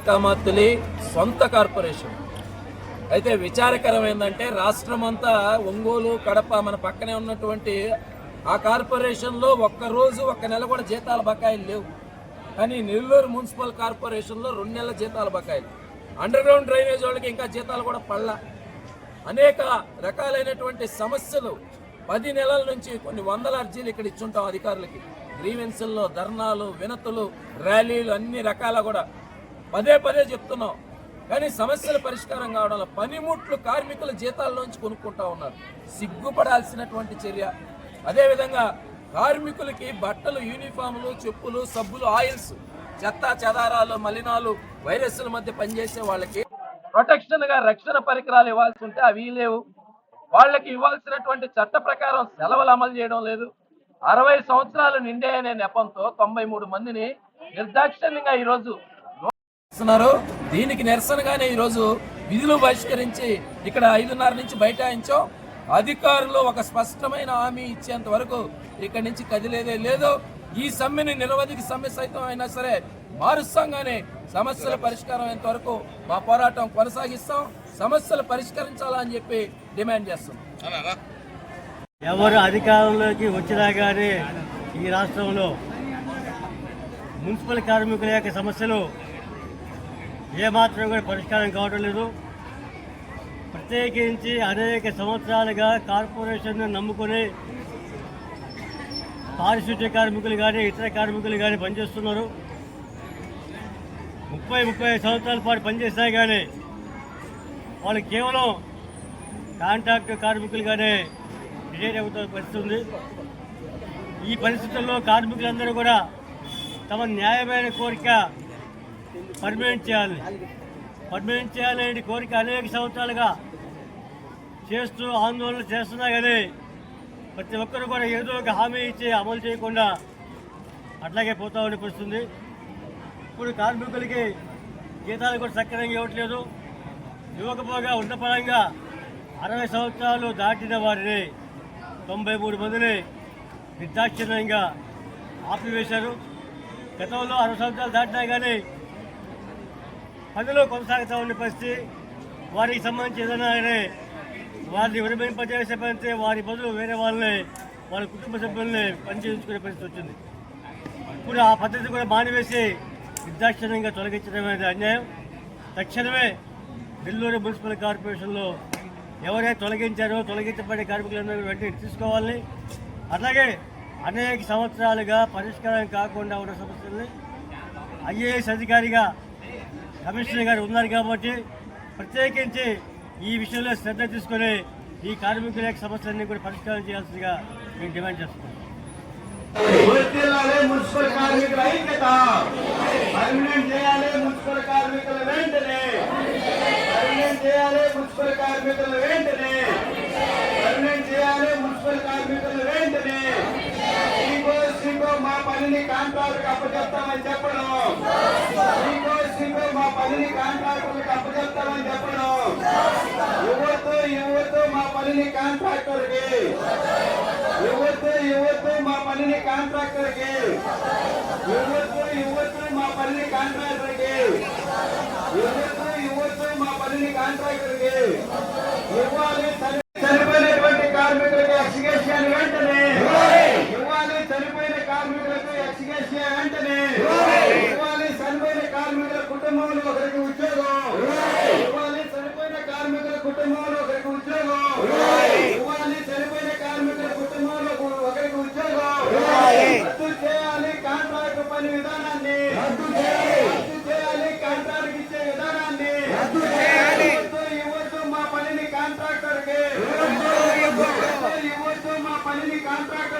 కామాత్తులి సొంత కార్పొరేషన్. అయితే విచారకరం ఏంటంటే రాష్ట్రమంతా ఒంగోలు, కడప మన పక్కనే ఉన్నటువంటి ఆ కార్పొరేషన్లో ఒక్కరోజు ఒక్క నెల కూడా జీతాల బకాయిలు లేవు. కానీ నెల్లూరు మున్సిపల్ కార్పొరేషన్లో 2 నెలల జీతాల బకాయిలు. అండర్ గ్రౌండ్ డ్రైనేజ్ వాళ్ళకి ఇంకా జీతాలు కూడా పడలా. అనేక రకాలైనటువంటి సమస్యలు 10 నెలల నుంచి కొన్ని వందల అర్జీలు ఇక్కడ ఇచ్చుంటాం అధికారులకి. గ్రీవెన్సుల్లో ధర్నాలు, వినతులు, ర్యాలీలు అన్ని రకాల కూడా పదే పదే చెప్తున్నాం. కానీ సమస్యల పరిష్కారం కావడంలో పనిముట్లు కార్మికుల జీతాల్లోంచి కొనుక్కుంటా ఉన్నారు. సిగ్గుపడాల్సినటువంటి చర్య. అదేవిధంగా కార్మికులకి బట్టలు, యూనిఫాములు, చెప్పులు, సబ్బులు, ఆయిల్స్, చెత్త చెదారాలు, మలినాలు, వైరస్ల మధ్య పనిచేసే వాళ్ళకి ప్రొటెక్షన్ గా రక్షణ పరికరాలు ఇవ్వాల్సి ఉంటే అవి లేవు. వాళ్ళకి ఇవ్వాల్సినటువంటి చట్ట ప్రకారం సెలవులు అమలు చేయడం లేదు. 60 సంవత్సరాలు నిండాయనే నెపంతో 93 మందిని నిర్దాక్షిణ్యంగా ఈరోజు ఇస్తున్నారు. దీనికి నిరసనగానే ఈరోజు విధులు బహిష్కరించి ఇక్కడ 5:30 నుంచి బైఠాయించాం. అధికారులు ఒక స్పష్టమైన హామీ ఇచ్చేంత వరకు ఇక్కడి నుంచి కదిలేదే లేదు. ఈ సమ్మెని నిరవధిక సమ్మె సైతం అయినా సరే మారుస్తాంగానే సమస్యల పరిష్కారం అయ్యేంత వరకు మా పోరాటం కొనసాగిస్తాం. సమస్యలు పరిష్కరించాలని చెప్పి డిమాండ్ చేస్తాం. ఎవరు అధికారంలోకి వచ్చినా కానీ ఈ రాష్ట్రంలో మున్సిపల్ కార్మికుల యొక్క సమస్యలు ఏమాత్రం కూడా పరిష్కారం కావడం లేదు. ప్రత్యేకించి అనేక సంవత్సరాలుగా కార్పొరేషన్ను నమ్ముకొని పారిశుద్ధ్య కార్మికులు కానీ ఇతర కార్మికులు కానీ పనిచేస్తున్నారు. 30-35 సంవత్సరాల పాటు పనిచేసినా కానీ వాళ్ళు కేవలం కాంట్రాక్ట్ కార్మికులుగానే రిటైర్ అవుతున్న పరిస్థితి ఉంది. ఈ పరిస్థితుల్లో కార్మికులందరూ కూడా తమ న్యాయమైన కోరిక పర్మనెంట్ చేయాలనే కోరిక అనేక సంవత్సరాలుగా చేస్తూ ఆందోళన చేస్తున్నా కానీ ప్రతి ఒక్కరు కూడా ఏదో ఒక హామీ ఇచ్చి అమలు చేయకుండా అట్లాగే పోతా ఉండిపోతుంది. ఇప్పుడు కార్మికులకి జీతాలు కూడా సక్రమంగా ఇవ్వట్లేదు. ఇవ్వకపోగా ఉన్నపరంగా 60 సంవత్సరాలు దాటిన వారిని 93 మందిని నిర్దాక్షిణ్యంగా ఆపివేశారు. గతంలో 60 సంవత్సరాలు దాటినా కానీ పనిలో కొనసాగుతూ ఉండే పరిస్థితి. వారికి సంబంధించి ఏదైనా వారిని విరమింపజేసే పనితే వారి బదులు వేరే వాళ్ళని, వాళ్ళ కుటుంబ సభ్యుల్ని పనిచేయించుకునే పరిస్థితి వచ్చింది. ఇప్పుడు ఆ పద్ధతి కూడా మానివేసి నిర్దాక్షిణ్యంగా తొలగించడం అనేది అన్యాయం. తక్షణమే నెల్లూరు మున్సిపల్ కార్పొరేషన్లో ఎవరైతే తొలగించబడే కార్మికులందరూ వెంటనే తీసుకోవాలని, అట్లాగే అనేక సంవత్సరాలుగా పరిష్కారం కాకుండా ఉన్న సమస్యల్ని ఐఏఎస్ అధికారిగా కమిషనర్ గారు ఉన్నారు కాబట్టి ప్రత్యేకించి ఈ విషయంలో శ్రద్ధ తీసుకొని ఈ కార్మికుల యొక్క సమస్యలన్నీ కూడా పరిష్కారం చేయాల్సిందిగా మేము డిమాండ్ చేస్తున్నాం. మున్సిపల్ కార్మికుల ఐక్యత పర్మనెంట్ చేయాలి. మున్సిపల్ కార్మికుల వెంటనే పర్మనెంట్ చేయాలి. మున్సిపల్ కార్మికుల వెంటనే పర్మనెంట్ చేయాలి. మున్సిపల్ కార్మికుల వెంటనే శ్రీకో మా పనిని కాంట్రాక్టులకు అప్పచెప్తామని చెప్పడం. శ్రీకో మా పనిని కాంట్రాక్టర్లకు అప్పచెప్తామని చెప్పడం. యువత మా పనిని కాంట్రాక్టర్కి యువత మా పనిని కాంట్రాక్టర్కి యువత మా పనిని కాంట్రాక్టర్కి యువత మా పనిని కాంట్రాక్టర్కి ఇవ్వాలి. చనిపోయినటువంటి కార్మికులకు ఎక్స్గ్రేషన్ వెంటనే ఇవ్వాలి. చనిపోయిన కార్మికులకు ఎక్స్గ్రేషన్ వెంటనే ఇవ్వాలి. చనిపోయిన కార్మికుల కుటుంబంలో ఒకరికి ఉద్యోగం ఇవ్వాలి. చనిపోయిన కార్మికుల కుటుంబంలో ఒకరికి ఉద్యోగం ఇవ్వాలి. చనిపోయిన కార్మికుల కుటుంబంలో ఒకరికి ఉద్యోగం రద్దు చేయాలి. కాంట్రాక్ట్ పని విధానాన్ని రద్దు చేయాలి. కాంట్రాక్ట్ ఇచ్చే విధానాన్ని రద్దు చేయాలి. ఇవ్వద్దు మా పనిని కాంట్రాక్టర్కి ఇవ్వద్దు మా పనిని కాంట్రాక్టర్